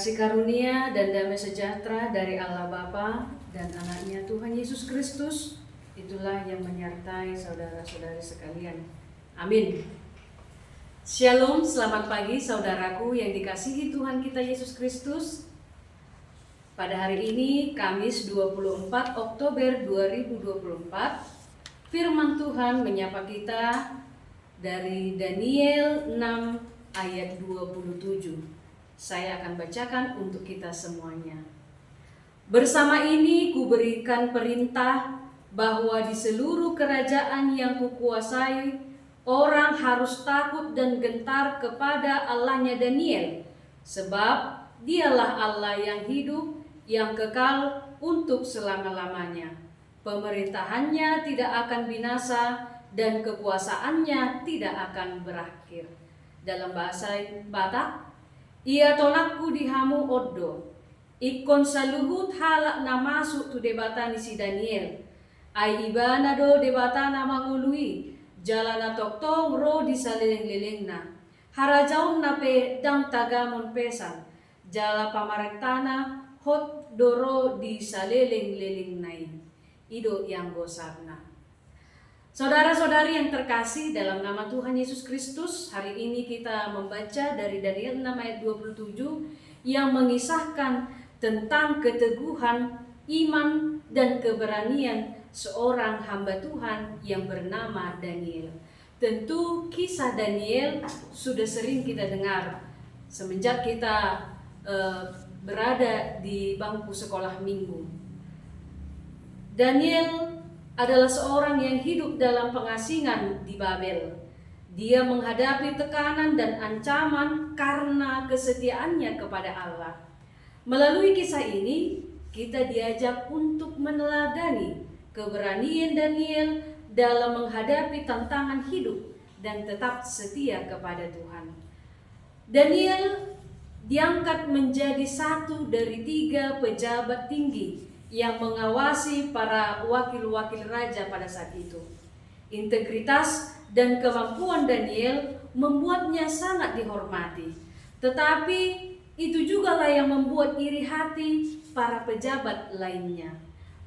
Kasih karunia dan damai sejahtera dari Allah Bapa dan anaknya Tuhan Yesus Kristus, itulah yang menyertai saudara-saudari sekalian. Amin. Shalom, selamat pagi saudaraku yang dikasihi Tuhan kita Yesus Kristus. Pada hari ini, Kamis 24 Oktober 2024, firman Tuhan menyapa kita dari Daniel 6 ayat 27. Saya akan bacakan untuk kita semuanya. Bersama ini kuberikan perintah bahwa di seluruh kerajaan yang kukuasai, orang harus takut dan gentar kepada Allahnya Daniel, sebab dialah Allah yang hidup, yang kekal untuk selama-lamanya. Pemerintahannya tidak akan binasa dan kekuasaannya tidak akan berakhir. Dalam bahasa Batak, ia tonakku dihamu oddo, ikon saluhut halak na masuk tu debata ni si Daniel, ai ibana do debata na mangului, jalana toktong ro di saleleng-leleng na, harajaun na pe dang tagamon pesan, jala pamarektana hot doro di saleleng-leleng nain, ido yang gosarna. Saudara-saudari yang terkasih dalam nama Tuhan Yesus Kristus, hari ini kita membaca dari Daniel 6 ayat 27 yang mengisahkan tentang keteguhan, iman, dan keberanian seorang hamba Tuhan yang bernama Daniel. Tentu kisah Daniel sudah sering kita dengar semenjak kita berada di bangku sekolah minggu. Daniel adalah seorang yang hidup dalam pengasingan di Babel. Dia menghadapi tekanan dan ancaman karena kesetiaannya kepada Allah. Melalui kisah ini, kita diajak untuk meneladani keberanian Daniel dalam menghadapi tantangan hidup dan tetap setia kepada Tuhan. Daniel diangkat menjadi satu dari 3 pejabat tinggi yang mengawasi para wakil-wakil raja pada saat itu. Integritas dan kemampuan Daniel membuatnya sangat dihormati. Tetapi itu jugalah yang membuat iri hati para pejabat lainnya.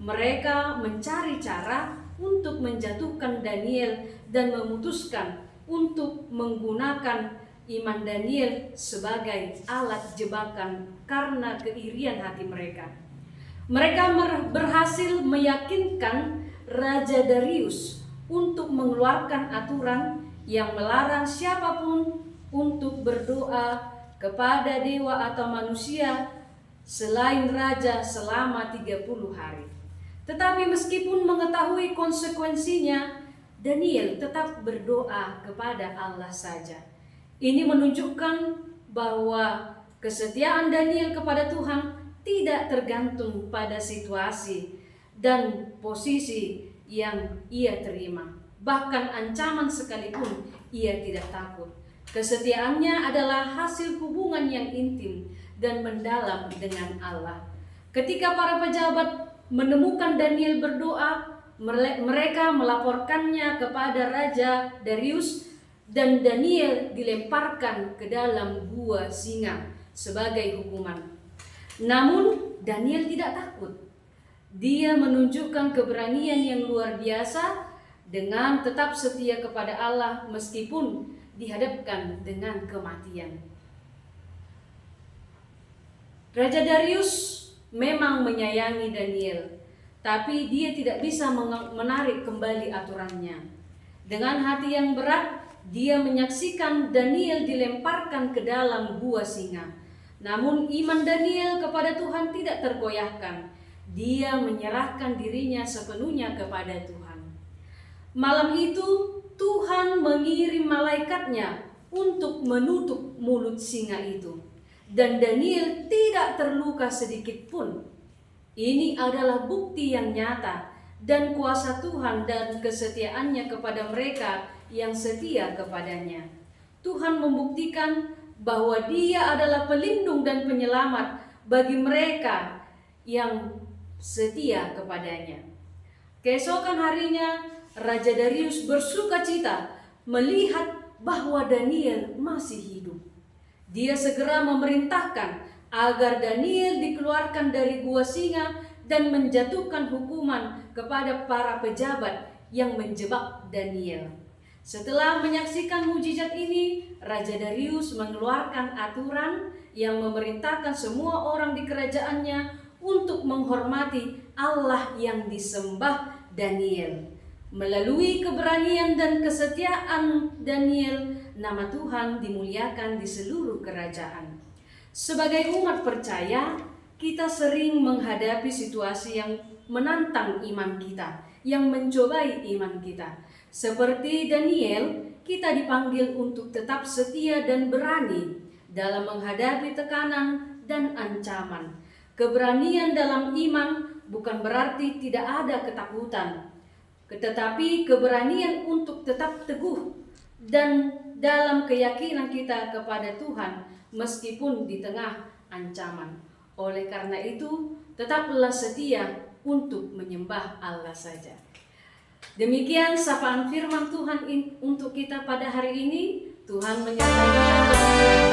Mereka mencari cara untuk menjatuhkan Daniel dan memutuskan untuk menggunakan iman Daniel sebagai alat jebakan karena keirian hati mereka. Mereka berhasil meyakinkan Raja Darius untuk mengeluarkan aturan yang melarang siapapun untuk berdoa kepada dewa atau manusia selain raja selama 30 hari. Tetapi meskipun mengetahui konsekuensinya, Daniel tetap berdoa kepada Allah saja. Ini menunjukkan bahwa kesetiaan Daniel kepada Tuhan tidak tergantung pada situasi dan posisi yang ia terima. Bahkan ancaman sekalipun ia tidak takut. Kesetiaannya adalah hasil hubungan yang intim dan mendalam dengan Allah. Ketika para pejabat menemukan Daniel berdoa, mereka melaporkannya kepada Raja Darius dan Daniel dilemparkan ke dalam gua singa sebagai hukuman. Namun Daniel tidak takut. Dia menunjukkan keberanian yang luar biasa dengan tetap setia kepada Allah meskipun dihadapkan dengan kematian. Raja Darius memang menyayangi Daniel, tapi dia tidak bisa menarik kembali aturannya. Dengan hati yang berat, dia menyaksikan Daniel dilemparkan ke dalam gua singa. Namun iman Daniel kepada Tuhan tidak tergoyahkan. Dia menyerahkan dirinya sepenuhnya kepada Tuhan. Malam itu Tuhan mengirim malaikatnya untuk menutup mulut singa itu. Dan Daniel tidak terluka sedikit pun. Ini adalah bukti yang nyata dan kuasa Tuhan dan kesetiaannya kepada mereka yang setia kepadanya. Tuhan membuktikan bahwa Dia adalah pelindung dan penyelamat bagi mereka yang setia kepadanya. Keesokan harinya, Raja Darius bersuka cita melihat bahwa Daniel masih hidup. Dia segera memerintahkan agar Daniel dikeluarkan dari gua singa dan menjatuhkan hukuman kepada para pejabat yang menjebak Daniel. Setelah menyaksikan mujizat ini, Raja Darius mengeluarkan aturan yang memerintahkan semua orang di kerajaannya untuk menghormati Allah yang disembah Daniel. Melalui keberanian dan kesetiaan Daniel, nama Tuhan dimuliakan di seluruh kerajaan. Sebagai umat percaya, kita sering menghadapi situasi yang menantang iman kita, yang mencobai iman kita. Seperti Daniel, kita dipanggil untuk tetap setia dan berani dalam menghadapi tekanan dan ancaman. Keberanian dalam iman bukan berarti tidak ada ketakutan, tetapi keberanian untuk tetap teguh dan dalam keyakinan kita kepada Tuhan meskipun di tengah ancaman. Oleh karena itu, tetaplah setia untuk menyembah Allah saja. Demikian sapaan firman Tuhan untuk kita pada hari ini. Tuhan menyertai kita.